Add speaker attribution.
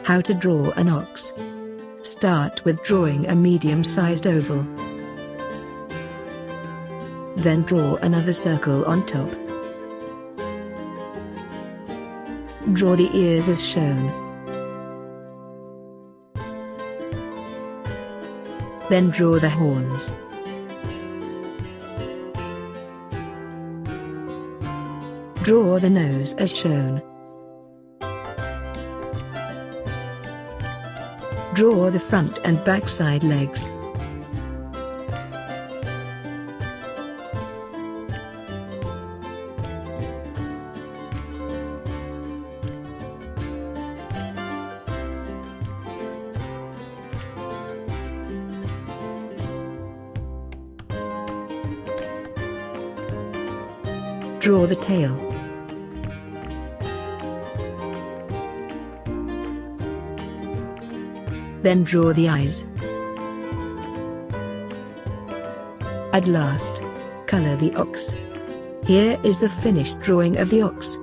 Speaker 1: How to draw an ox. Start with drawing a medium-sized oval. Then draw another circle on top. Draw the ears as shown. Then draw the horns. Draw the nose as shown. Draw the front and back side legs. Draw the tail. Then draw the eyes. At last, color the ox. Here is the finished drawing of the ox.